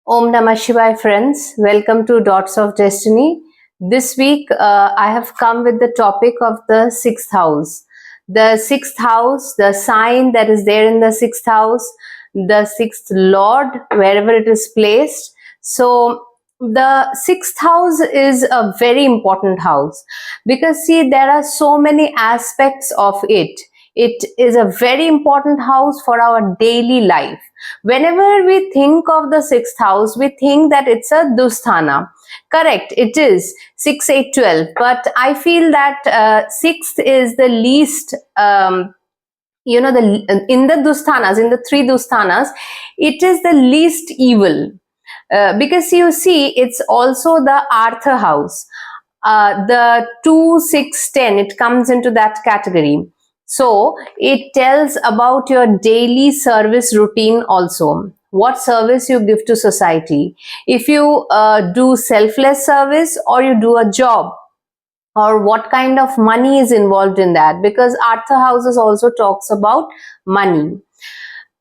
Om Namah Shivaya, friends. Welcome to Dots of Destiny. This week, I have come with the topic of the sixth house. The sixth house, the sign that is there in the sixth house, the sixth lord, wherever it is placed. So, the sixth house is a very important house because, see, there are so many aspects of it. It is a very important house for our daily life. Whenever we think of the sixth house, we think that it's a dusthana. Correct, it is 6, 8, 12. But I feel that sixth is the least, in the dusthanas, in the three dusthanas, it is the least evil. Because you see, it's also the Artha house. The 2, 6, 10, it comes into that category. So it tells about your daily service routine also. What service you give to society. If you do selfless service or you do a job, or what kind of money is involved in that, because Artha houses also talks about money.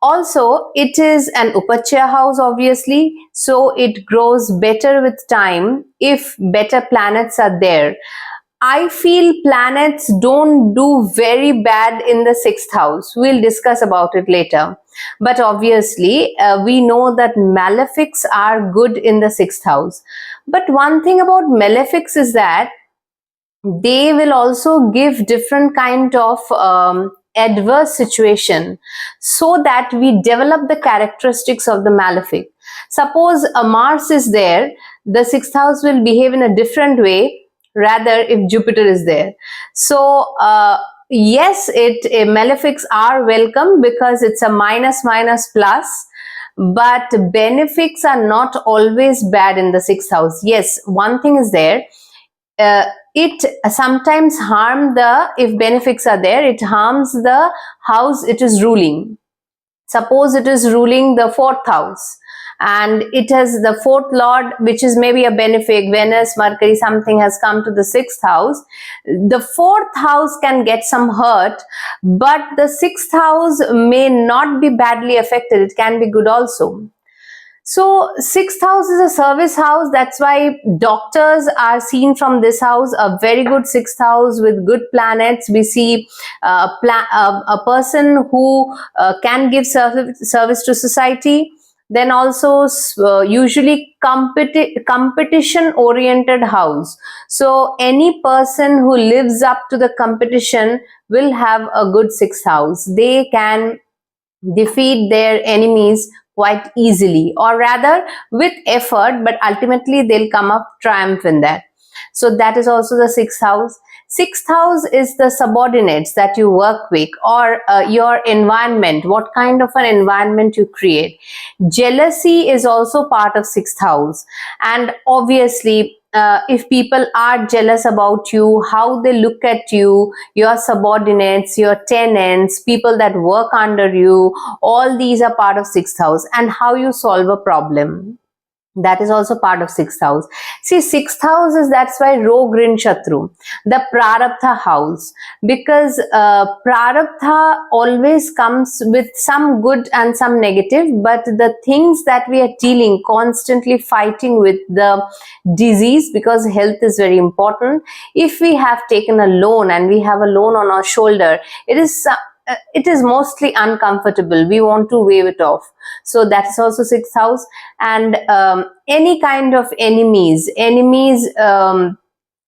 Also, it is an upachya house, obviously, so it grows better with time if better planets are there. I feel planets don't do very bad in the sixth house. We'll discuss about it later. But obviously, we know that malefics are good in the sixth house. But one thing about malefics is that they will also give different kind of adverse situation so that we develop the characteristics of the malefic. Suppose a Mars is there, the sixth house will behave in a different way rather if Jupiter is there. So yes, malefics are welcome because it's a minus minus plus, but benefics are not always bad in the sixth house. Yes, one thing is there, it sometimes if benefics are there, it harms the house it is ruling. Suppose it is ruling the fourth house and it has the fourth lord, which is maybe a benefic, Venus, Mercury, something has come to the sixth house. The fourth house can get some hurt, but the sixth house may not be badly affected. It can be good also. So sixth house is a service house. That's why doctors are seen from this house. A very good sixth house with good planets. We see a person who can give service to society. Then also usually competition oriented house. So any person who lives up to the competition will have a good sixth house. They can defeat their enemies quite easily, or rather with effort, but ultimately they'll come up triumph in that. So that is also the sixth house. Sixth house is the subordinates that you work with, or your environment, what kind of an environment you create. Jealousy is also part of sixth house, and obviously if people are jealous about you, how they look at you, your subordinates, your tenants, people that work under you, all these are part of sixth house, and how you solve a problem. That is also part of sixth house. See, sixth house is, that's why Rog Rin Shatru, the Prarabdha house, because Prarabdha always comes with some good and some negative, but the things that we are dealing, constantly fighting with the disease, because health is very important. If we have taken a loan and we have a loan on our shoulder, it is mostly uncomfortable. We want to wave it off. So that's also sixth house. And any kind of enemies,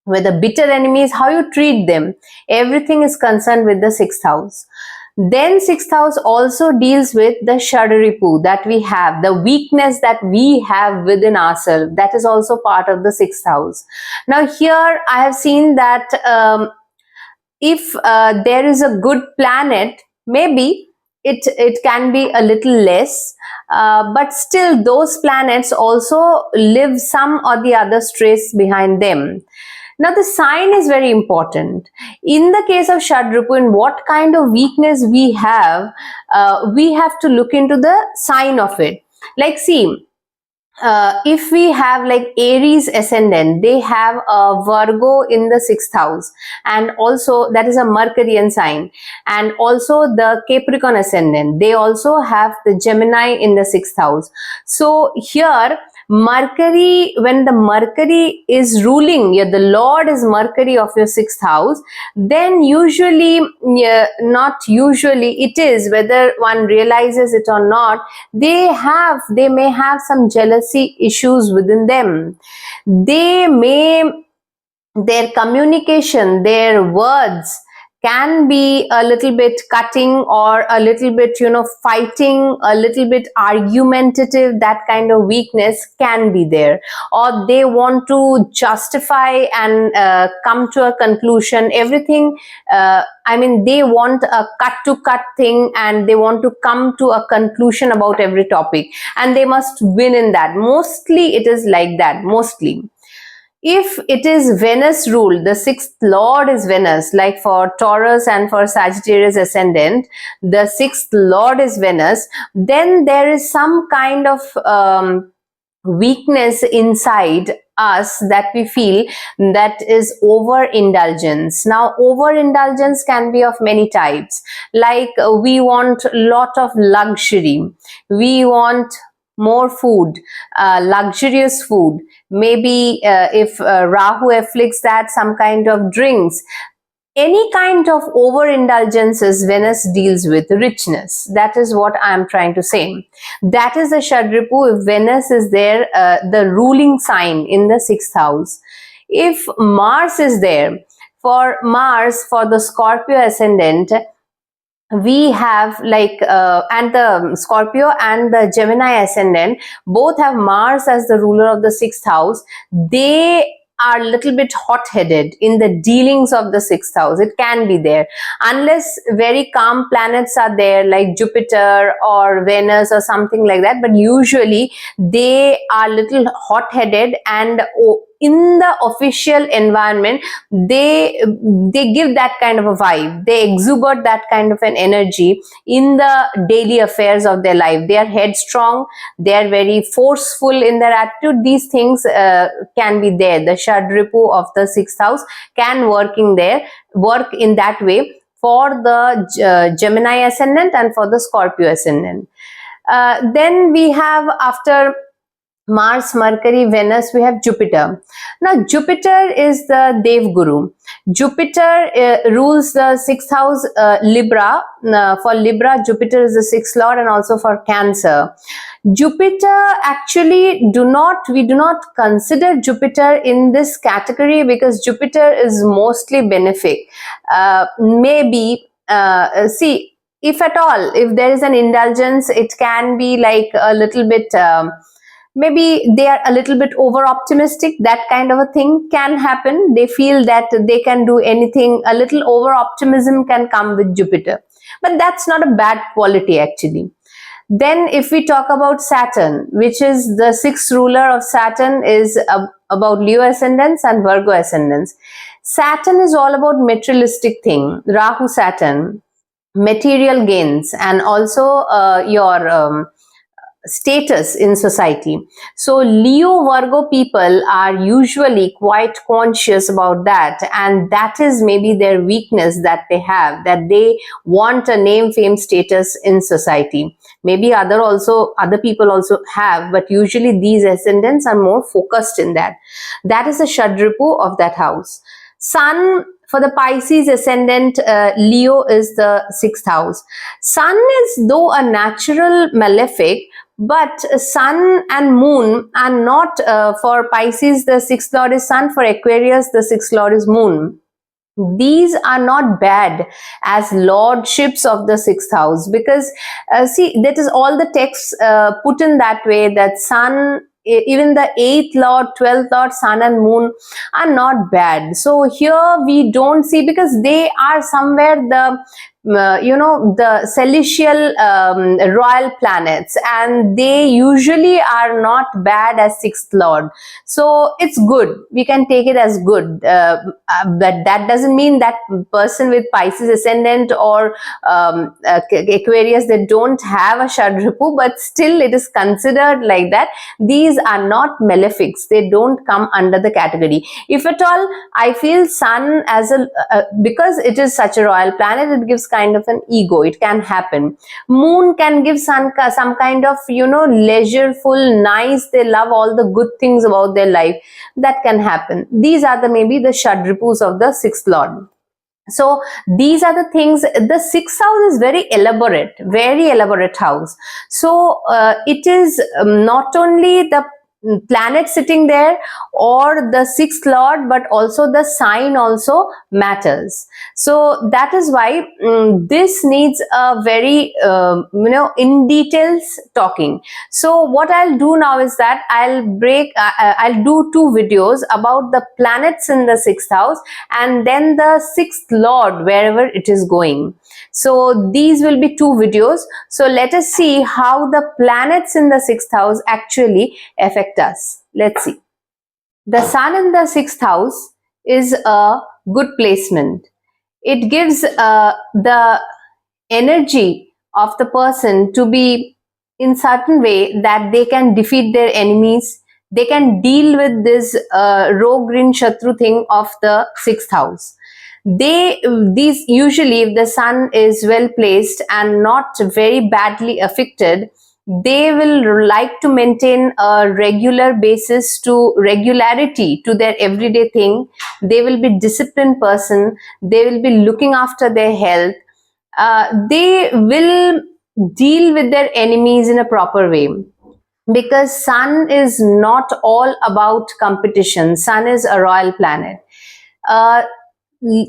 whether bitter enemies, how you treat them, everything is concerned with the sixth house. Then sixth house also deals with the shadripu that we have, the weakness that we have within ourselves. That is also part of the sixth house. Now here I have seen that if there is a good planet, maybe it can be a little less, but still those planets also live some or the other stress behind them. Now the sign is very important. In the case of shadripu, in what kind of weakness we have to look into the sign of it. Like, see, if we have like Aries ascendant, they have a Virgo in the sixth house, and also that is a Mercurian sign, and also the Capricorn ascendant, they also have the Gemini in the sixth house. So here Mercury, when the Mercury is ruling, the Lord is Mercury of your 6th house, then usually, not usually, it is, whether one realizes it or not, they may have some jealousy issues within them. Their communication, their words can be a little bit cutting, or a little bit, fighting, a little bit argumentative. That kind of weakness can be there, or they want to justify and come to a conclusion. Everything, they want a cut thing, and they want to come to a conclusion about every topic, and they must win in that. Mostly it is like that, mostly. If it is Venus ruled, the 6th lord is Venus, like for Taurus and for Sagittarius ascendant, the 6th lord is Venus, then there is some kind of weakness inside us that we feel, that is overindulgence. Now, overindulgence can be of many types. Like we want a lot of luxury, we want more food, luxurious food. Maybe if Rahu afflicts that, some kind of drinks. Any kind of overindulgences Venus deals with richness. That is what I am trying to say. That is the shadripu if Venus is there, the ruling sign in the 6th house. If Mars is there, for Mars, for the Scorpio ascendant, we have and the Scorpio and the Gemini ascendant both have Mars as the ruler of the 6th house. They are a little bit hot-headed in the dealings of the 6th house. It can be there, unless very calm planets are there, like Jupiter or Venus or something like that. But usually they are little hot-headed, and in the official environment, they give that kind of a vibe. They exuberate that kind of an energy in the daily affairs of their life. They are headstrong. They are very forceful in their attitude. These things can be there. The shadripu of the 6th house can work in that way for the Gemini ascendant and for the Scorpio ascendant. Then we have, after Mars, Mercury, Venus, we have Jupiter. Now, Jupiter is the Dev Guru. Jupiter rules the 6th house, Libra. For Libra, Jupiter is the 6th lord, and also for Cancer. Jupiter, actually, we do not consider Jupiter in this category, because Jupiter is mostly benefic. Maybe, see, if at all, if there is an indulgence, it can be like a little bit, maybe they are a little bit over optimistic. That kind of a thing can happen. They feel that they can do anything. A little over optimism can come with Jupiter, but that's not a bad quality actually. Then if we talk about Saturn, which is the 6th ruler of Saturn, is about Leo ascendants and Virgo ascendants. Saturn is all about materialistic thing. Rahu Saturn, material gains, and also your status in society. So Leo Virgo people are usually quite conscious about that, and that is maybe their weakness that they have, that they want a name, fame, status in society. Maybe other people also have, but usually these ascendants are more focused in that. That is the shadripu of that house. Sun, for the Pisces ascendant, Leo is the 6th house. Sun is though a natural malefic, but Sun and Moon are not, for Pisces the 6th lord is Sun, for Aquarius the 6th lord is Moon. These are not bad as lordships of the 6th house, because see, that is all the texts put in that way, that Sun, even the 8th lord, 12th lord, Sun and Moon are not bad. So here we don't see, because they are somewhere the the celestial royal planets, and they usually are not bad as 6th lord. So it's good. We can take it as good. But that doesn't mean that person with Pisces ascendant or Aquarius, they don't have a shadripu, but still it is considered like that. These are not malefics. They don't come under the category. If at all, I feel Sun as because it is such a royal planet, it gives kind of an ego. It can happen. Moon can give some kind of, leisureful, nice, they love all the good things about their life. That can happen. These are the maybe the shadripus of the sixth lord. So these are the things. The sixth house is very elaborate house. So it is not only the planet sitting there or the sixth lord, but also the sign also matters. So that is why this needs a very in details talking. So what I'll do now is that I'll do two videos about the planets in the sixth house and then the sixth lord wherever it is going. So these will be two videos. So let us see how the planets in the sixth house actually affect us. Let's see. The sun in the sixth house is a good placement. It gives the energy of the person to be in certain way that they can defeat their enemies. They can deal with this Rogrin Shatru thing of the sixth house. These usually, if the sun is well placed and not very badly affected, they will like to maintain a regular basis to regularity to their everyday thing. They will be disciplined person. They will be looking after their health. They will deal with their enemies in a proper way, because sun is not all about competition. Sun is a royal planet.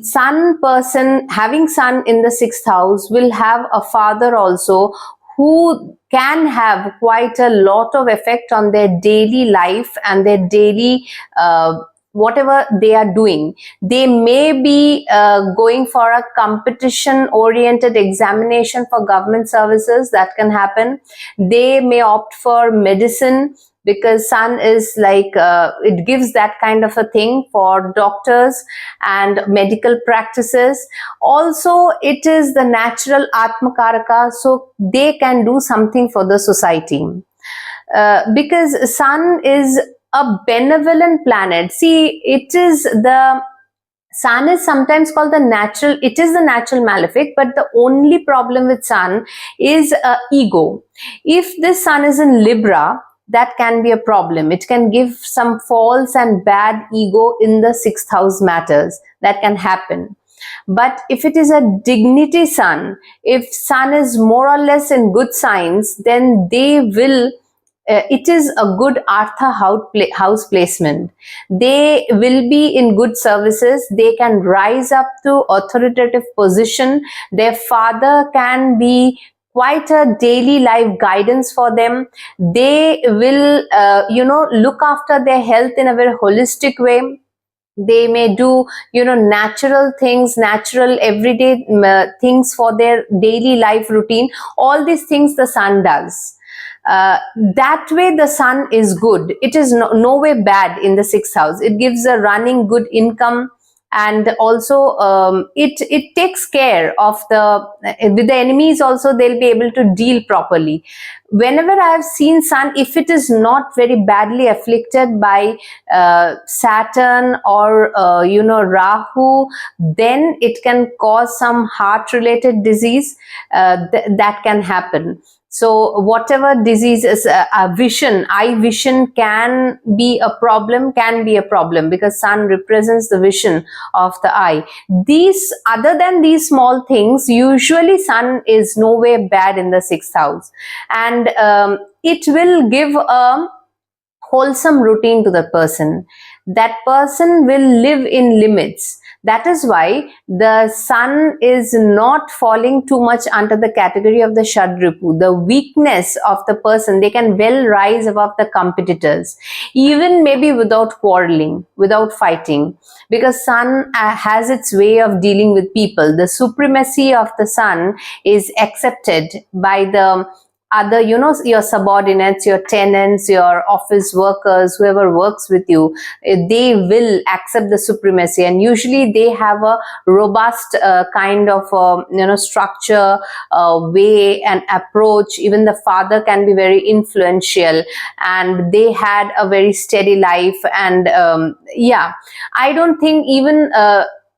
Sun person having sun in the sixth house will have a father also who can have quite a lot of effect on their daily life and their daily whatever they are doing. They may be going for a competition oriented examination for government services. That can happen. They may opt for medicine, because sun is like it gives that kind of a thing for doctors and medical practices. Also it is the natural atmakaraka, so they can do something for the society, because sun is a benevolent planet. See, it is the sun is sometimes called the natural, it is the natural malefic, but the only problem with sun is ego. If this sun is in Libra, that can be a problem. It can give some false and bad ego in the sixth house matters. That can happen. But if it is a dignity sun, if sun is more or less in good signs, then they will it is a good Artha house placement. They will be in good services. They can rise up to authoritative position. Their father can be quite a daily life guidance for them. They will, look after their health in a very holistic way. They may do, natural things, natural everyday things for their daily life routine. All these things the sun does. That way the sun is good. It is no way bad in the sixth house. It gives a running good income, and also it takes care of with the enemies also. They'll be able to deal properly. Whenever I have seen sun, if it is not very badly afflicted by Saturn or Rahu, then it can cause some heart related disease. That can happen. So whatever disease is eye vision can be a problem, because sun represents the vision of the eye. Other than these small things, usually sun is no way bad in the sixth house, and it will give a wholesome routine to the person. That person will live in limits. That is why the sun is not falling too much under the category of the shadripu, the weakness of the person. They can well rise above the competitors, even maybe without quarreling, without fighting, because sun has its way of dealing with people. The supremacy of the sun is accepted by the other, your subordinates, your tenants, your office workers, whoever works with you. They will accept the supremacy, and usually they have a robust kind of structure, way and approach. Even the father can be very influential, and they had a very steady life. And I don't think even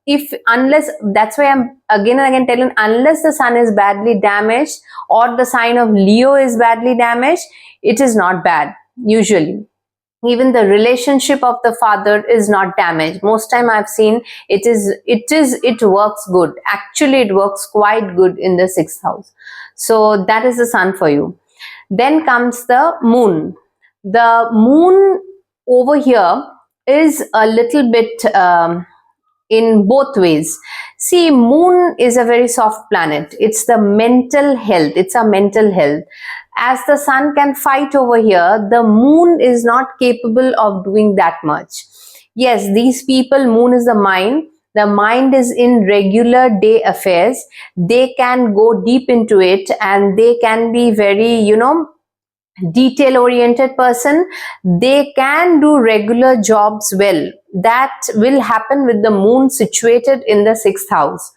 if unless, that's why I'm again and again telling, unless the sun is badly damaged or the sign of Leo is badly damaged, it is not bad usually. Even the relationship of the father is not damaged. Most time I've seen it works good. Actually, it works quite good in the 6th house. So that is the sun for you. Then comes the moon. The moon over here is a little bit in both ways. See, moon is a very soft planet. It's the mental health. It's a mental health. As the sun can fight over here, the moon is not capable of doing that much. Yes, these people, moon is the mind. The mind is in regular day affairs. They can go deep into it and they can be very, detail oriented person. They can do regular jobs well. That will happen with the moon situated in the 6th house.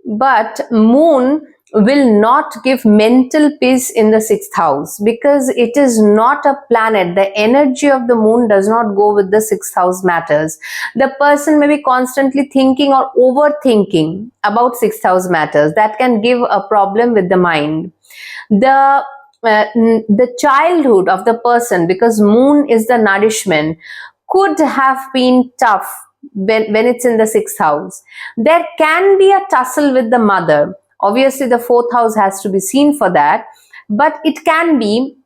But moon will not give mental peace in the 6th house because it is not a planet. The energy of the moon does not go with the 6th house matters. The person may be constantly thinking or overthinking about 6th house matters. That can give a problem with the mind. The childhood of the person, because moon is the nourishment, could have been tough when it's in the 6th house. There can be a tussle with the mother. Obviously, the 4th house has to be seen for that, but it can be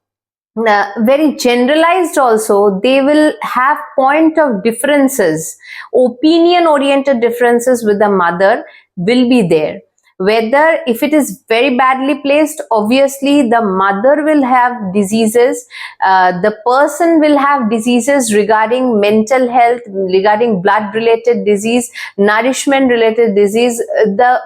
very generalized also. They will have point of differences, opinion oriented differences with the mother will be there. Whether if it is very badly placed, obviously the mother will have diseases, the person will have diseases regarding mental health, regarding blood related disease, nourishment related disease. The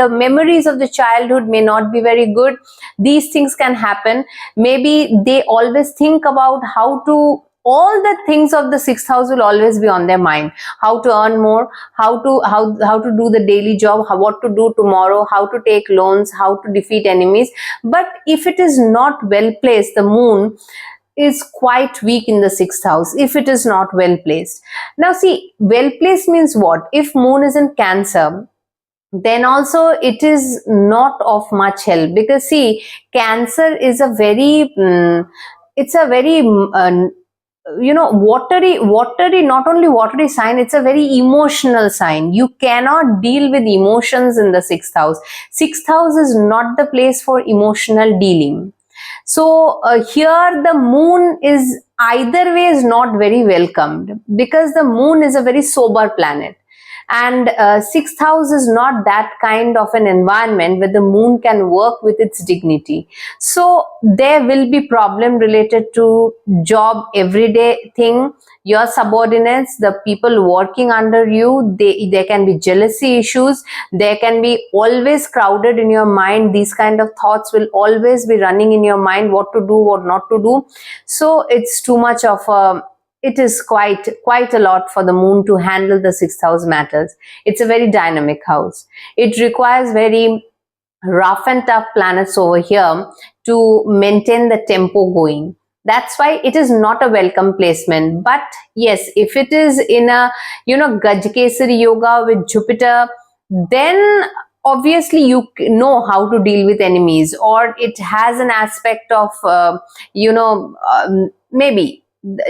memories of the childhood may not be very good. These things can happen. Maybe they always think about how to, all the things of the 6th house will always be on their mind. How to earn more, how to do the daily job, what to do tomorrow, how to take loans, how to defeat enemies. But if it is not well placed, the moon is quite weak in the 6th house if it is not well placed. Now see, well placed means what? If moon is in Cancer, then also it is not of much help, because see, Cancer is a very it's a very watery, not only watery sign, it's a very emotional sign. You cannot deal with emotions in the 6th house. 6th house is not the place for emotional dealing. So here the moon is either way is not very welcomed, because the moon is a very sober planet. And 6th house is not that kind of an environment where the moon can work with its dignity. So there will be problem related to job, everyday thing, your subordinates, the people working under you. There can be jealousy issues. There can be always crowded in your mind. These kind of thoughts will always be running in your mind, what to do, what not to do. So it's too much of a, it is quite a lot for the moon to handle the 6th house matters. It's a very dynamic house. It requires very rough and tough planets over here to maintain the tempo going. That's why it is not a welcome placement. But yes, if it is in a Gajkesari yoga with Jupiter, then obviously you know how to deal with enemies, or it has an aspect of maybe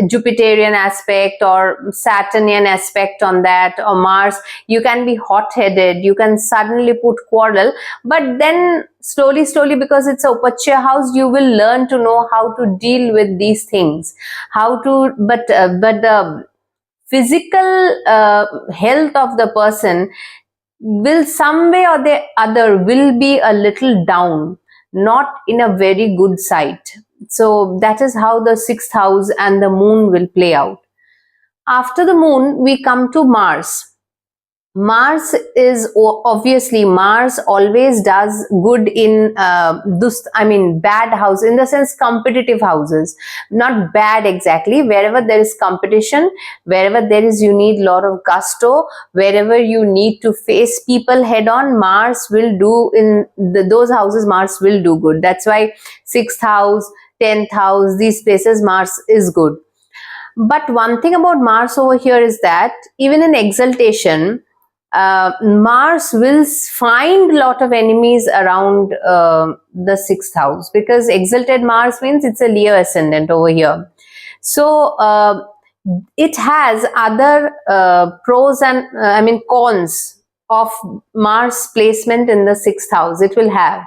Jupiterian aspect or Saturnian aspect on that, or Mars. You can be hot-headed, you can suddenly put quarrel, but then slowly, because it's a Upachya house, you will learn to know how to deal with these things. But the physical health of the person will some way or the other will be a little down, not in a very good sight. So that is how the 6th house and the moon will play out. After the moon, we come to Mars. Mars is obviously, Mars always does good in bad house, in the sense competitive houses, not bad exactly. Wherever there is competition, wherever there is, you need a lot of gusto, wherever you need to face people head on, Mars will do in those houses, Mars will do good. That's why 6th house, 10th house, these places, Mars is good. But one thing about Mars over here is that even in exaltation, Mars will find a lot of enemies around the sixth house, because exalted Mars means it's a Leo ascendant over here. So it has other pros and cons of Mars placement in the sixth house. It will have,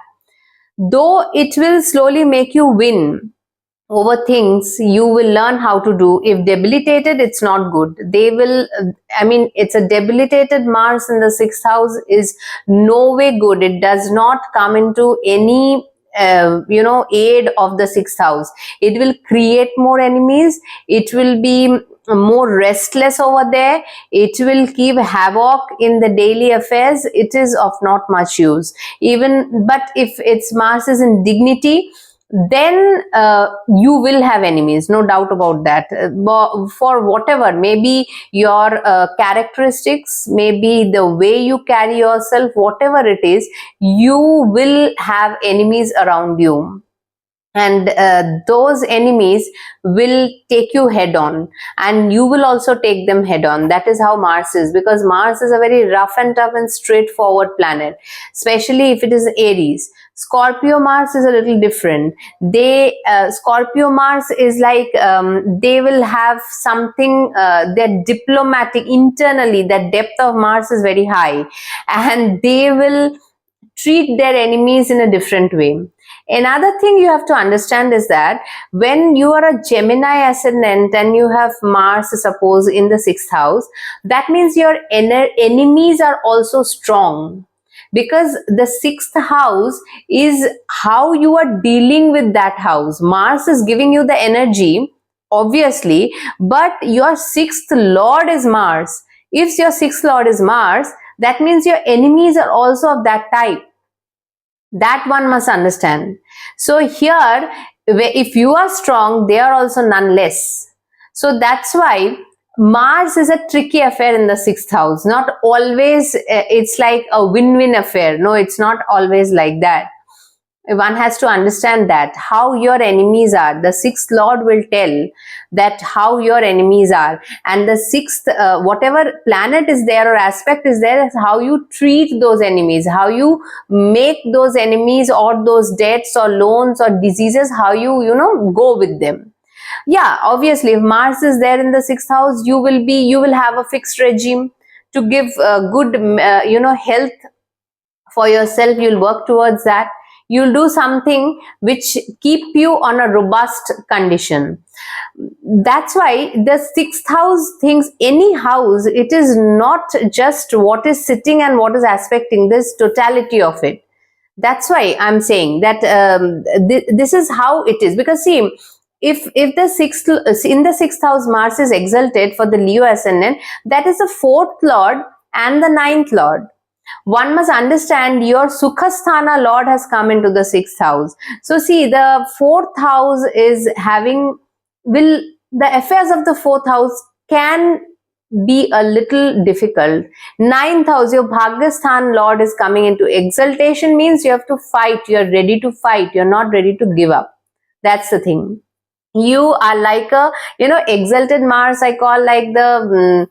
though it will slowly make you win over things, you will learn how to do. If debilitated, it's not good. They will, it's a debilitated Mars in the sixth house is no way good. It does not come into any aid of the sixth house. It will create more enemies. It will be more restless over there. It will keep havoc in the daily affairs. It is of not much use. But if its Mars is in dignity, then you will have enemies, no doubt about that. For whatever, maybe your characteristics, maybe the way you carry yourself, whatever it is, you will have enemies around you. And those enemies will take you head on, and you will also take them head on. That is how Mars is, because Mars is a very rough and tough and straightforward planet, especially if it is Aries. Scorpio Mars is a little different. Scorpio Mars is like, they will have something, they're diplomatic internally. That depth of Mars is very high, and they will treat their enemies in a different way. Another thing you have to understand is that when you are a Gemini ascendant and you have Mars, suppose, in the sixth house, that means your enemies are also strong, because the sixth house is how you are dealing with that house. Mars is giving you the energy, obviously, but your sixth lord is Mars. If your sixth lord is Mars, that means your enemies are also of that type. That one must understand. So here, if you are strong, they are also none less. So that's why Mars is a tricky affair in the sixth house. Not always it's like a win-win affair. No, it's not always like that. One has to understand that how your enemies are. The sixth lord will tell that how your enemies are, and the sixth whatever planet is there or aspect is there, is how you treat those enemies, how you make those enemies or those debts or loans or diseases, how you go with them. Yeah, obviously, if Mars is there in the sixth house, you will have a fixed regime to give good health for yourself. You'll work towards that. You'll do something which keep you on a robust condition. That's why the sixth house thinks, any house, it is not just what is sitting and what is aspecting, this totality of it. That's why I'm saying that this is how it is. Because see, if the sixth house Mars is exalted for the Leo ascendant, that is the fourth lord and the ninth lord. One must understand your Sukhasthana Lord has come into the sixth house. So see, the fourth house is the affairs of the fourth house can be a little difficult. Ninth house, your Bhagyasthan Lord is coming into exaltation, means you have to fight. You're ready to fight. You're not ready to give up. That's the thing. You are like a exalted Mars, I call like the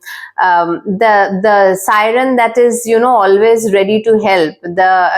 siren that is always ready to help.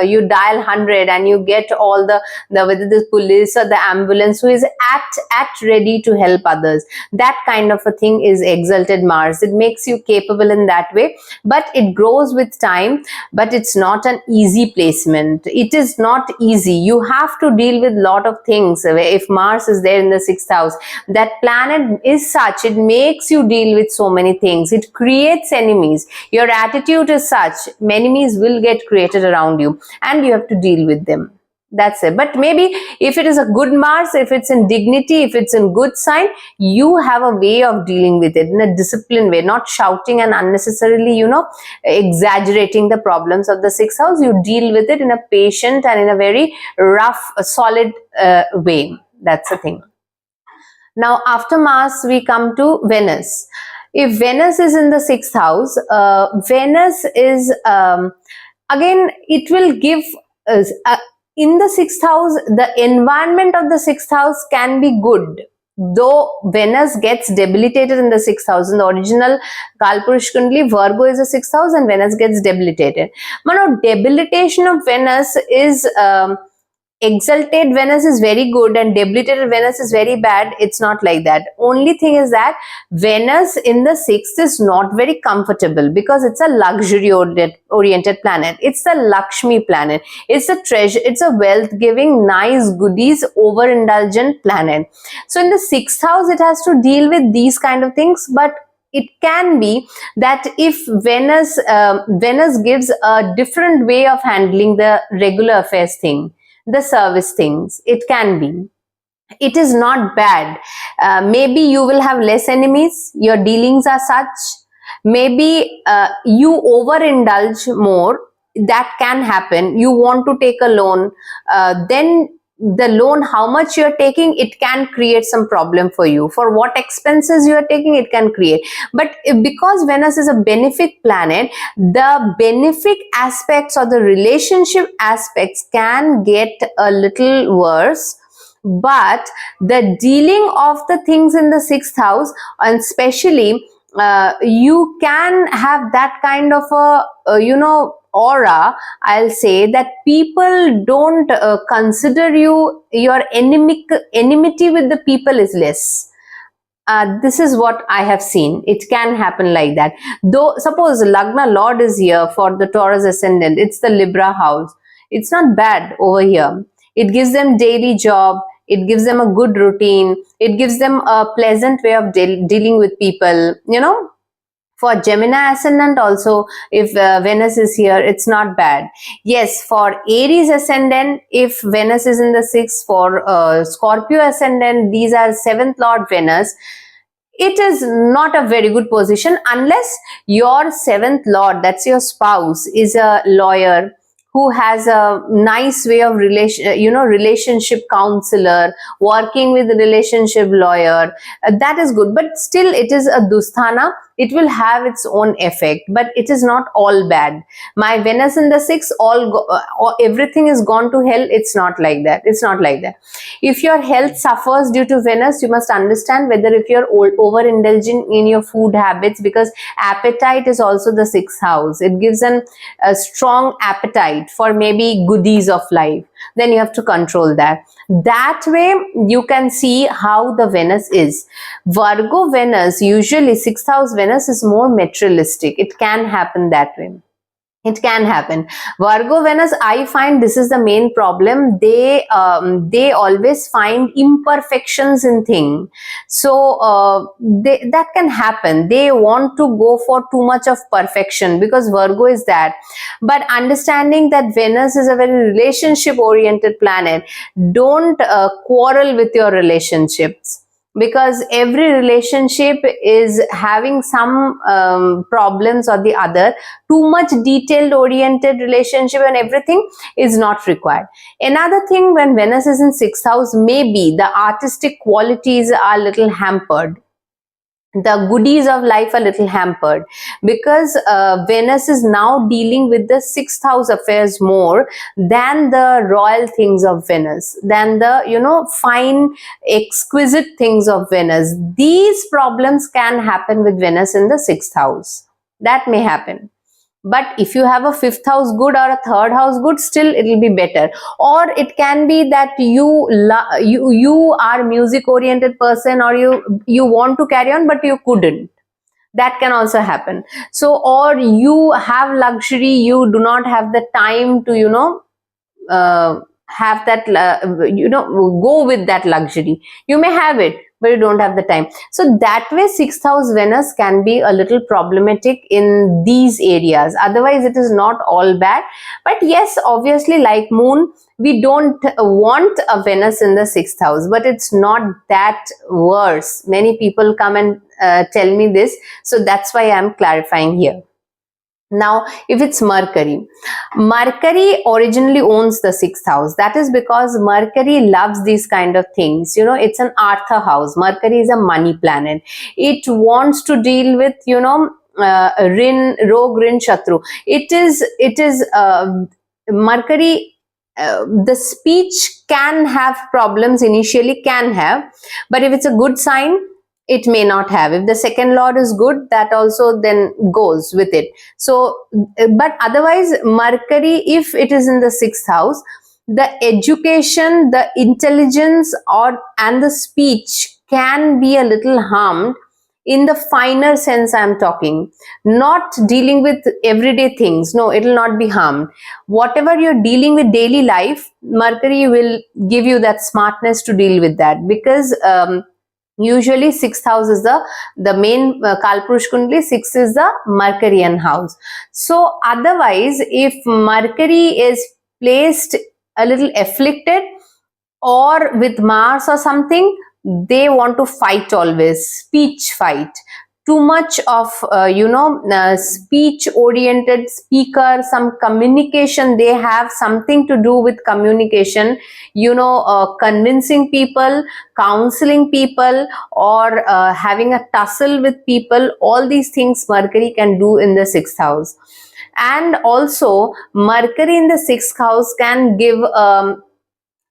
You dial 100 and you get all whether the police or the ambulance who is at ready to help others. That kind of a thing is exalted Mars. It makes you capable in that way, but it grows with time. But it's not an easy placement. It is not easy. You have to deal with a lot of things. If Mars is there in the sixth house, that planet is such, it makes you deal with so many things. It creates enemies. Your attitude is such, enemies will get created around you and you have to deal with them. That's it. But maybe if it is a good Mars, if it's in dignity, if it's in good sign, you have a way of dealing with it in a disciplined way, not shouting and unnecessarily exaggerating the problems of the sixth house. You deal with it in a patient and in a very rough, solid way. That's the thing. Now, after Mars, we come to Venus. If Venus is in the sixth house, Venus is, again, it will give us, in the sixth house, the environment of the sixth house can be good. though Venus gets debilitated in the 6th house, in the original Kalpurush Kundali, Virgo is the 6th house and Venus gets debilitated. But now debilitation of Venus is exalted Venus is very good and debilitated Venus is very bad. It's not like that. Only thing is that Venus in the 6th is not very comfortable because it's a luxury oriented planet. It's the Lakshmi planet. It's a treasure. It's a wealth giving, nice goodies, overindulgent planet. So in the 6th house, it has to deal with these kind of things, but it can be that if Venus gives a different way of handling the regular affairs thing, the service things, it can be, it is not bad. Maybe you will have less enemies, your dealings are such, maybe you overindulge more, that can happen. You want to take a loan, then the loan, how much you're taking, it can create some problem for you. For what expenses you are taking, it can create. But because Venus is a benefic planet, the benefic aspects or the relationship aspects can get a little worse. But the dealing of the things in the 6th house, and especially you can have that kind of a aura, I'll say, that people don't consider you, your enmity with the people is less. This is what I have seen. It can happen like that. Though suppose Lagna Lord is here for the Taurus ascendant, it's the Libra house. It's not bad over here. It gives them daily job. It gives them a good routine. It gives them a pleasant way of dealing with people, For Gemini ascendant also, if Venus is here, it's not bad. Yes, for Aries ascendant, if Venus is in the 6th, for Scorpio ascendant, these are 7th Lord Venus. It is not a very good position unless your 7th Lord, that's your spouse, is a lawyer who has a nice way of relationship counselor, working with a relationship lawyer. That is good, but still it is a dusthana. It will have its own effect, but it is not all bad. My Venus in the 6th, everything is gone to hell. It's not like that. It's not like that. If your health suffers due to Venus, you must understand whether if you're overindulging in your food habits, because appetite is also the 6th house. It gives a strong appetite for maybe goodies of life. Then you have to control that. That way you can see how the Venus is. Virgo Venus, usually 6th house Venus is more materialistic. It can happen that way. It can happen. Virgo Venus, I find this is the main problem. They always find imperfections in things. So that can happen. They want to go for too much of perfection because Virgo is that. But understanding that Venus is a very relationship oriented planet, don't quarrel with your relationships, because every relationship is having some problems or the other. Too much detailed oriented relationship and everything is not required. Another thing, when Venus is in 6th house, maybe the artistic qualities are a little hampered, the goodies of life are a little hampered, because Venus is now dealing with the 6th house affairs more than the royal things of Venus, than the fine exquisite things of Venus. These problems can happen with Venus in the 6th house. That may happen. But if you have a 5th house good or a 3rd house good, still it will be better. Or it can be that you are music oriented person, or you want to carry on but you couldn't. That can also happen. So, or you have luxury, you do not have the time to have that go with that luxury. You may have it, but you don't have the time. So that way 6th house Venus can be a little problematic in these areas. Otherwise it is not all bad. But yes, obviously, like moon, we don't want a Venus in the 6th house, but it's not that worse. Many people come and tell me this, so that's why I'm clarifying here. Now, if it's Mercury originally owns the 6th house. That is because Mercury loves these kind of things. It's an Artha house. Mercury is a money planet. It wants to deal with, Rin, Rog, Rin, Shatru. Mercury the speech can have problems initially, can have, but if it's a good sign, it may not have. If the second lord is good, that also then goes with it. So but otherwise, Mercury, if it is in the sixth house, the education, the intelligence, or and the speech can be a little harmed in the finer sense. I'm talking, not dealing with everyday things. No, it will not be harmed. Whatever you're dealing with daily life, Mercury will give you that smartness to deal with that, because usually sixth house is the main Kalpurush Kundli. Sixth is the Mercurian house. So otherwise, if Mercury is placed a little afflicted or with Mars or something, they want to fight always, speech fight. Too much of speech oriented speaker, some communication, they have something to do with communication, convincing people, counseling people, or having a tussle with people. All these things Mercury can do in the sixth house. And also Mercury in the sixth house can give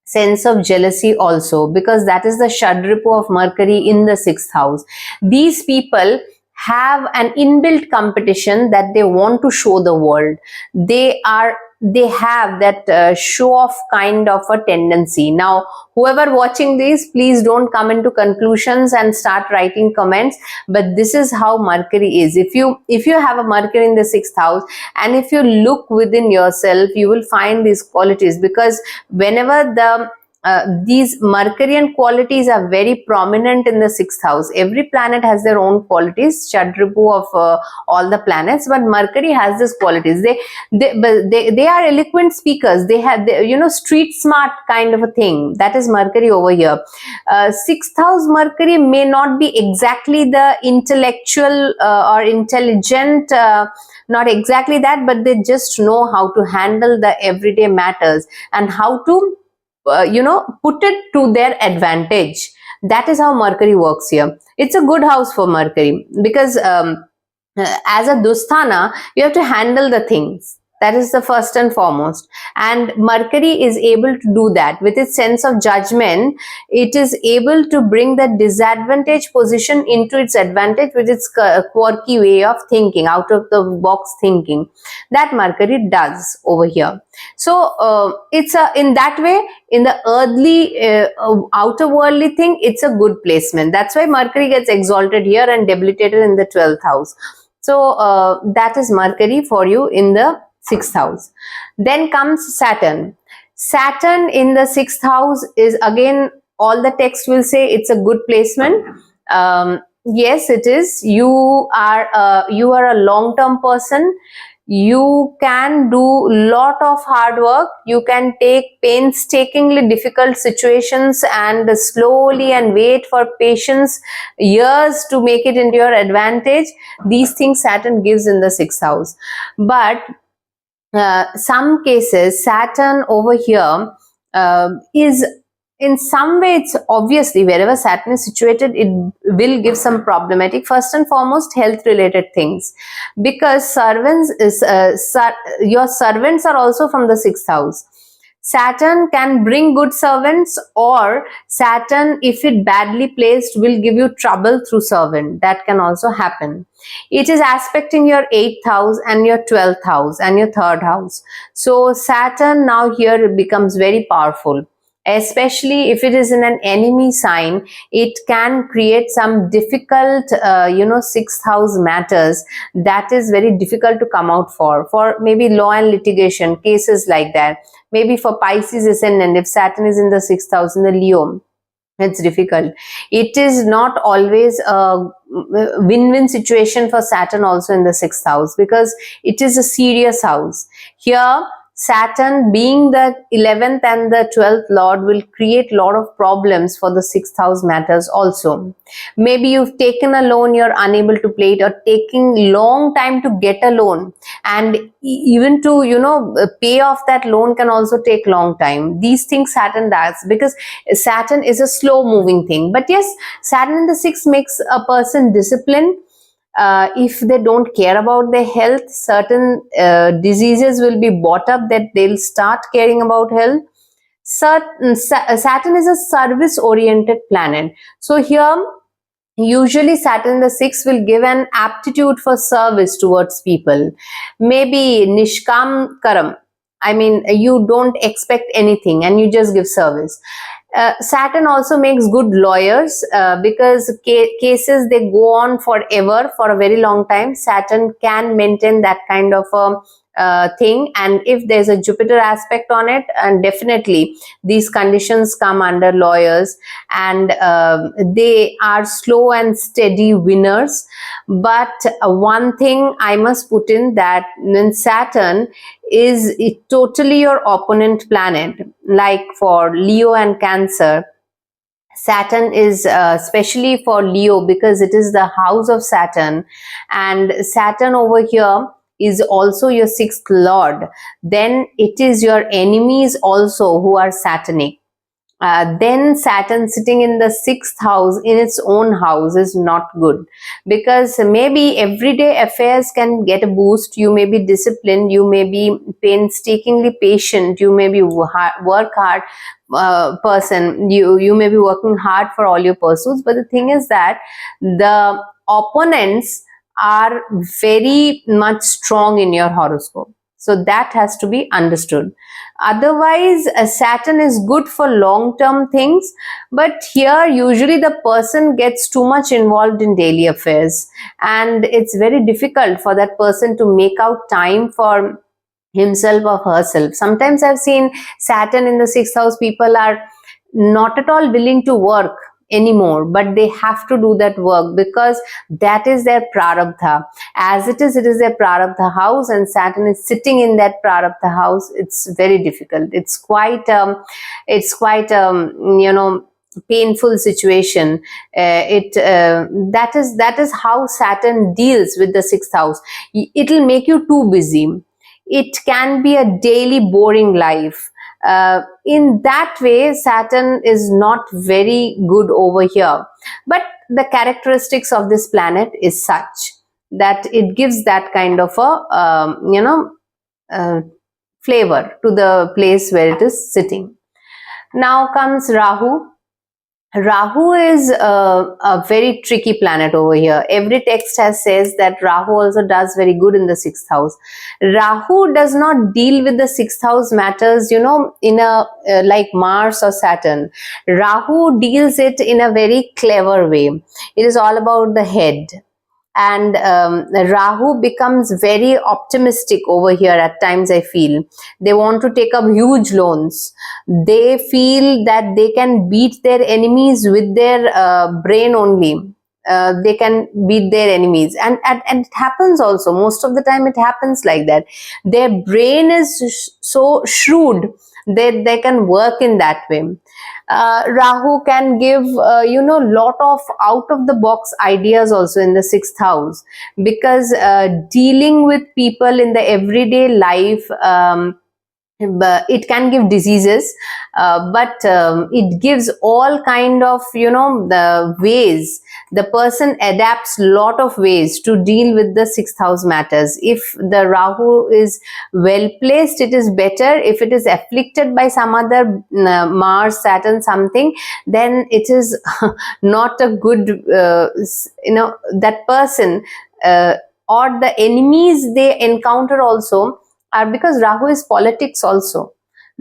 sense of jealousy also, because that is the shadripu of Mercury in the sixth house. These people have an inbuilt competition that they want to show the world. They have that show off kind of a tendency. Now, whoever watching this, please don't come into conclusions and start writing comments, but this is how Mercury is. If you have a Mercury in the sixth house, and if you look within yourself, you will find these qualities, because whenever these Mercurian qualities are very prominent in the sixth house. Every planet has their own qualities, shadripu of all the planets, but Mercury has these qualities. They are eloquent speakers. They have, street smart kind of a thing. That is Mercury over here. Sixth house Mercury may not be exactly the intellectual or intelligent, not exactly that, but they just know how to handle the everyday matters and how to put it to their advantage. That is how Mercury works here. It's a good house for Mercury, because as a Dusthana, you have to handle the things. That is the first and foremost. And Mercury is able to do that. With its sense of judgment, it is able to bring the disadvantaged position into its advantage with its quirky way of thinking, out of the box thinking. That Mercury does over here. So it's in that way, in the earthly, outer worldly thing, it's a good placement. That's why Mercury gets exalted here and debilitated in the 12th house. So that is Mercury for you in the sixth house. Then comes Saturn. Saturn in the sixth house is, again, all the text will say it's a good placement. Yes, it is. You are a long-term person. You can do lot of hard work. You can take painstakingly difficult situations and slowly and wait for patience, years to make it into your advantage. These things Saturn gives in the sixth house. But some cases Saturn over here is, in some way, it's obviously wherever Saturn is situated, it will give some problematic, first and foremost, health related things, because your servants are also from the sixth house. Saturn can bring good servants, or Saturn, if it badly placed, will give you trouble through servant. That can also happen. It is aspecting your 8th house and your 12th house and your 3rd house. So Saturn now here becomes very powerful. Especially if it is in an enemy sign, it can create some difficult, sixth house matters that is very difficult to come out for maybe law and litigation cases like that. Maybe for Pisces ascendant, if Saturn is in the sixth house in the Leo, it's difficult. It is not always a win-win situation for Saturn also in the sixth house, because it is a serious house. Here, Saturn, being the 11th and the 12th lord, will create a lot of problems for the 6th house matters also. Maybe you've taken a loan, you're unable to pay it, or taking long time to get a loan, and even to pay off that loan can also take long time. These things Saturn does, because Saturn is a slow moving thing. But yes, Saturn in the 6th makes a person disciplined. if they don't care about their health, certain diseases will be brought up that they'll start caring about health. Saturn is a service oriented planet. So here, usually Saturn the sixth will give an aptitude for service towards people. Maybe Nishkam Karam. I mean, you don't expect anything and you just give service. Saturn also makes good lawyers because cases they go on forever for a very long time. Saturn can maintain that kind of thing, and if there's a Jupiter aspect on it, and definitely these conditions come under lawyers, and they are slow and steady winners. But one thing I must put in, that when Saturn is totally your opponent planet, like for Leo and Cancer, Saturn is especially for Leo because it is the house of Saturn, and Saturn over here is also your sixth lord. Then it is your enemies also who are Saturnic. Then Saturn sitting in the sixth house, in its own house, is not good, because maybe everyday affairs can get a boost. You may be disciplined, you may be painstakingly patient, you may be work hard person, you may be working hard for all your pursuits. But the thing is that the opponents are very much strong in your horoscope. So that has to be understood. Otherwise, Saturn is good for long-term things, but here usually the person gets too much involved in daily affairs, and it's very difficult for that person to make out time for himself or herself. Sometimes I've seen Saturn in the sixth house, people are not at all willing to work anymore, but they have to do that work because that is their prarabdha. As it is their prarabdha house, and Saturn is sitting in that prarabdha house. It's very difficult. It's quite painful situation. That is how Saturn deals with the sixth house. It'll make you too busy. It can be a daily boring life. In that way, Saturn is not very good over here. But the characteristics of this planet is such that it gives that kind of a flavor to the place where it is sitting. Now comes Rahu. Rahu is a very tricky planet over here. Every text says that Rahu also does very good in the sixth house. Rahu does not deal with the sixth house matters, in a like Mars or Saturn. Rahu deals it in a very clever way. It is all about the head. And Rahu becomes very optimistic over here at times. I feel they want to take up huge loans. They feel that they can beat their enemies with their brain only. They can beat their enemies, and it happens also. Most of the time it happens like that. Their brain is so shrewd that they can work in that way. Rahu can give lot of out of the box ideas also in the sixth house, because dealing with people in the everyday life, it can give diseases, but it gives all kind of the ways. The person adapts lot of ways to deal with the sixth house matters. If the Rahu is well placed, it is better. If it is afflicted by some other Mars, Saturn, something, then it is not a good that person or the enemies they encounter also are because Rahu is politics also.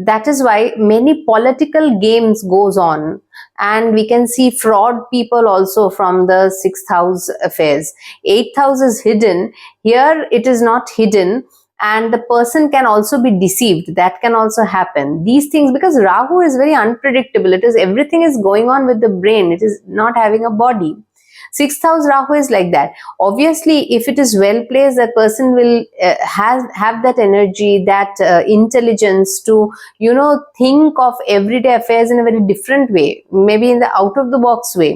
That is why many political games goes on, and we can see fraud people also from the sixth house affairs. Eighth house is hidden. Here it is not hidden, and the person can also be deceived. That can also happen. These things, because Rahu is very unpredictable. It is everything is going on with the brain. It is not having a body. Sixth house Rahu is like that. Obviously, if it is well placed, that person will have that energy, that intelligence to think of everyday affairs in a very different way, maybe in the out of the box way.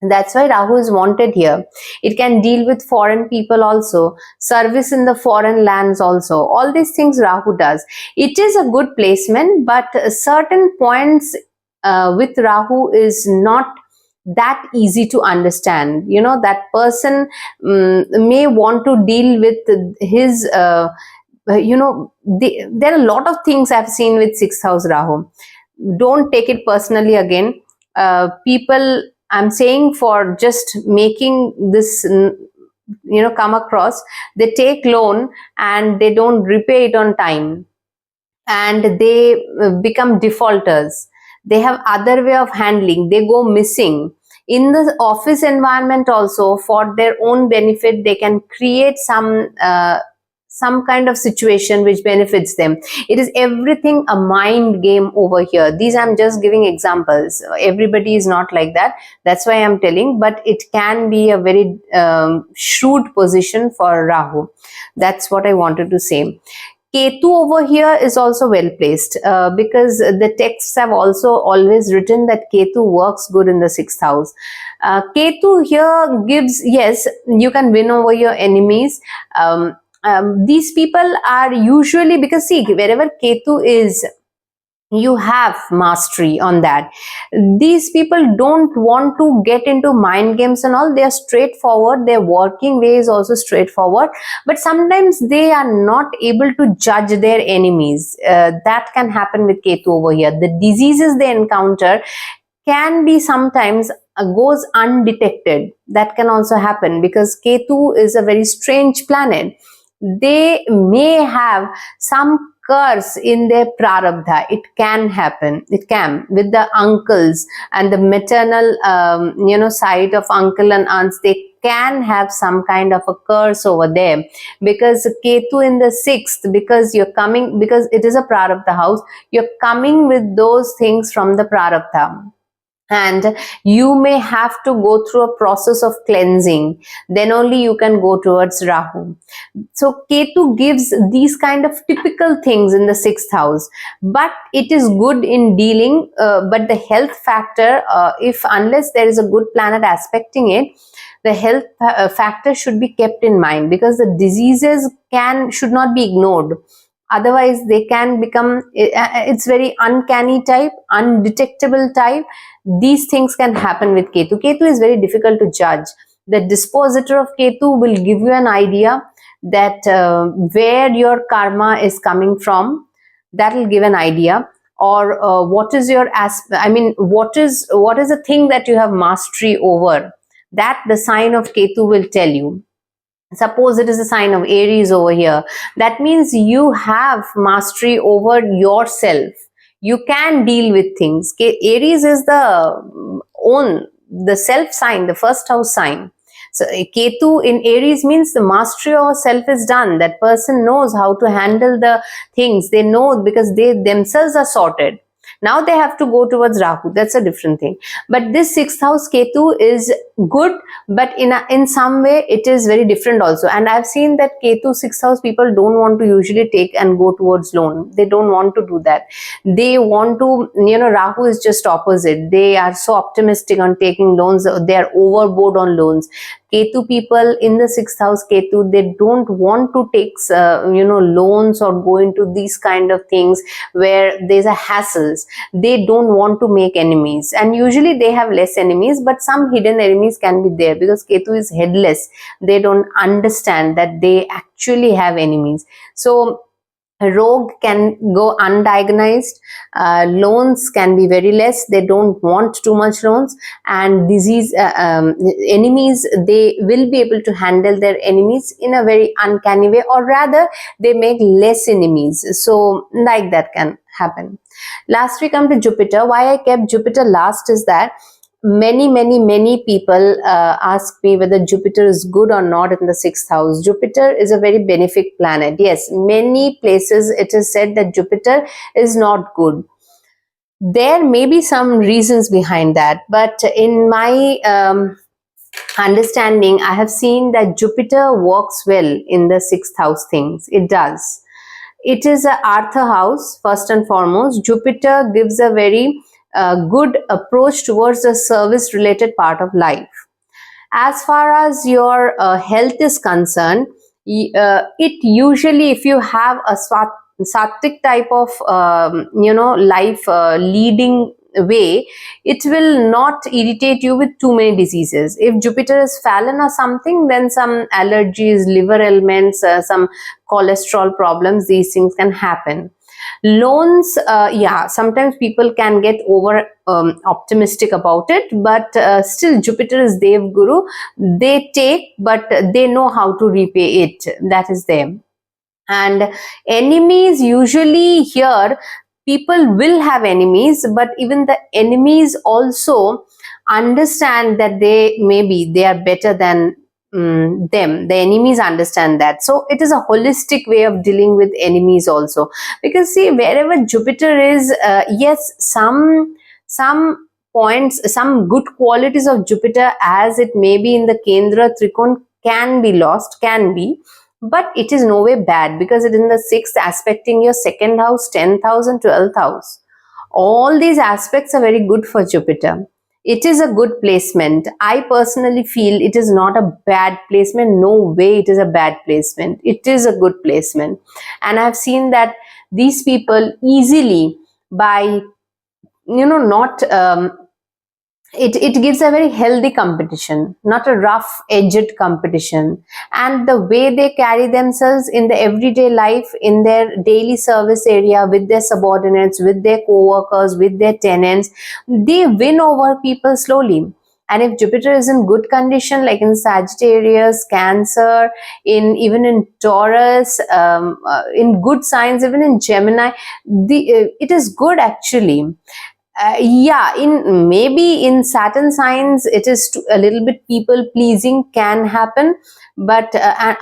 That's why Rahu is wanted here. It can deal with foreign people also, service in the foreign lands also. All these things Rahu does. It is a good placement, but certain points with Rahu is not that easy to understand. That person may want to deal with his there are a lot of things I've seen with sixth house Rahu. Don't take it personally again. People, I'm saying, for just making this come across, they take loan and they don't repay it on time, and they become defaulters. They have other way of handling, they go missing. In the office environment also, for their own benefit, they can create some kind of situation which benefits them. It is everything a mind game over here. These, I'm just giving examples. Everybody is not like that, that's why I'm telling, but it can be a very shrewd position for Rahu. That's what I wanted to say. Ketu over here is also well placed, because the texts have also always written that Ketu works good in the sixth house. Ketu here gives, yes, you can win over your enemies. These people are usually, because see, wherever Ketu is, you have mastery on that. These people don't want to get into mind games and all. They are straightforward, their working way is also straightforward, but sometimes they are not able to judge their enemies. That can happen with Ketu over here. The diseases they encounter can be sometimes goes undetected. That can also happen because Ketu is a very strange planet. They may have some curse in their prarabdha. It can happen. It can, with the uncles and the maternal side of uncle and aunts, they can have some kind of a curse over there, because Ketu in the sixth, because you're coming, because it is a prarabdha house, you're coming with those things from the prarabdha, and you may have to go through a process of cleansing. Then only you can go towards Rahu. So Ketu gives these kind of typical things in the sixth house, but it is good in dealing. But the health factor, if unless there is a good planet aspecting it, the health factor should be kept in mind, because the diseases should not be ignored. Otherwise, they can become, it's very uncanny type, undetectable type. These things can happen with Ketu. Ketu is very difficult to judge. The dispositor of Ketu will give you an idea that where your karma is coming from. That will give an idea. Or what is your what is the thing that you have mastery over. That the sign of Ketu will tell you. Suppose it is a sign of Aries over here. That means you have mastery over yourself. You can deal with things. Aries is the self sign, the first house sign. So Ketu in Aries means the mastery of self is done. That person knows how to handle the things. They know because they themselves are sorted. Now they have to go towards Rahu. That's a different thing. But this sixth house Ketu is good, but in some way it is very different also. And I've seen that Ketu sixth house people don't want to usually take and go towards loan. They don't want to do that. They want to, Rahu is just opposite. They are so optimistic on taking loans. They are overboard on loans. Ketu people in the sixth house Ketu, they don't want to take loans or go into these kind of things where there's a hassles. They don't want to make enemies, and usually they have less enemies, but some hidden enemies can be there because Ketu is headless. They don't understand that they actually have enemies. So rogue can go undiagnosed. Loans can be very less. They don't want too much loans. And disease enemies, they will be able to handle their enemies in a very uncanny way, or rather they make less enemies. So like that can happen. Last we come to Jupiter. Why I kept Jupiter last is that many people ask me whether Jupiter is good or not in the sixth house. Jupiter is a very benefic planet. Yes, many places it is said that Jupiter is not good. There may be some reasons behind that, but in my understanding, I have seen that Jupiter works well in the sixth house things. It does. It is a Artha house, first and foremost. Jupiter gives a very good approach towards the service related part of life. As far as your health is concerned, it usually, if you have a sattvic type of life leading way, it will not irritate you with too many diseases. If Jupiter is fallen or something, then some allergies, liver ailments, some cholesterol problems, these things can happen. Loans, yeah, sometimes people can get over optimistic about it, but still Jupiter is Dev Guru. They take, but they know how to repay it. That is them. And enemies, usually here people will have enemies, but even the enemies also understand that they are better than them. The enemies understand that, so it is a holistic way of dealing with enemies also. Because see, wherever Jupiter is, yes, some points, some good qualities of Jupiter, as it may be in the Kendra Trikon, can be lost, can be, but it is no way bad, because it is in the sixth, aspecting your second house, 10th house and 12th house. All these aspects are very good for Jupiter. It is a good placement. I personally feel it is not a bad placement. No way it is a bad placement. It is a good placement. And I've seen that these people easily, by not it gives a very healthy competition, not a rough edged competition. And the way they carry themselves in the everyday life, in their daily service area, with their subordinates, with their co-workers, with their tenants, they win over people slowly. And if Jupiter is in good condition, like in Sagittarius, Cancer, even in Taurus, in good signs, even in Gemini, it is good actually. Yeah, in maybe in Saturn signs, it is a little bit people pleasing can happen, but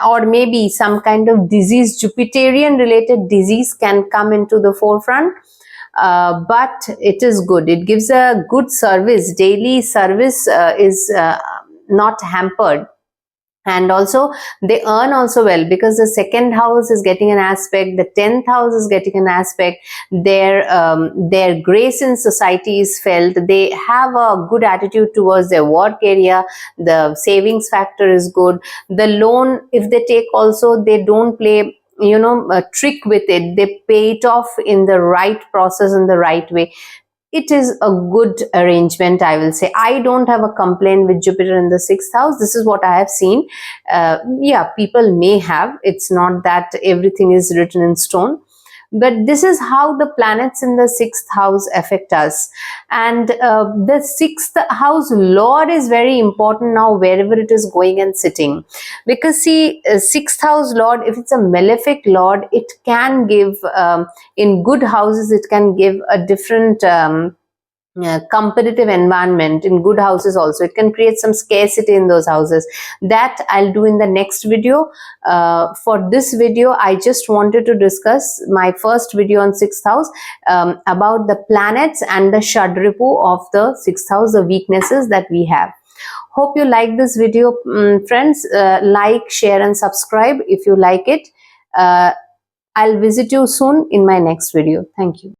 or maybe some kind of disease, Jupiterian related disease, can come into the forefront. But it is good. It gives a good service. Daily service is not hampered. And also they earn also well, because the second house is getting an aspect, the 10th house is getting an aspect. Their grace in society is felt. They have a good attitude towards their work area. The savings factor is good. The loan, if they take also, they don't play a trick with it. They pay it off in the right process, in the right way. It is a good arrangement, I will say. I don't have a complaint with Jupiter in the sixth house. This is what I have seen. Yeah, people may have. It's not that everything is written in stone, but this is how the planets in the sixth house affect us. And the sixth house lord is very important now, wherever it is going and sitting. Because see, sixth house lord, if it's a malefic lord, it can give, in good houses, it can give a different competitive environment. In good houses also, it can create some scarcity in those houses. That I'll do in the next video. For this video, I just wanted to discuss my first video on sixth house, about the planets and the shadripu of the sixth house, the weaknesses that we have. Hope you like this video, friends. Like, share and subscribe if you like it. I'll visit you soon in my next video. Thank you.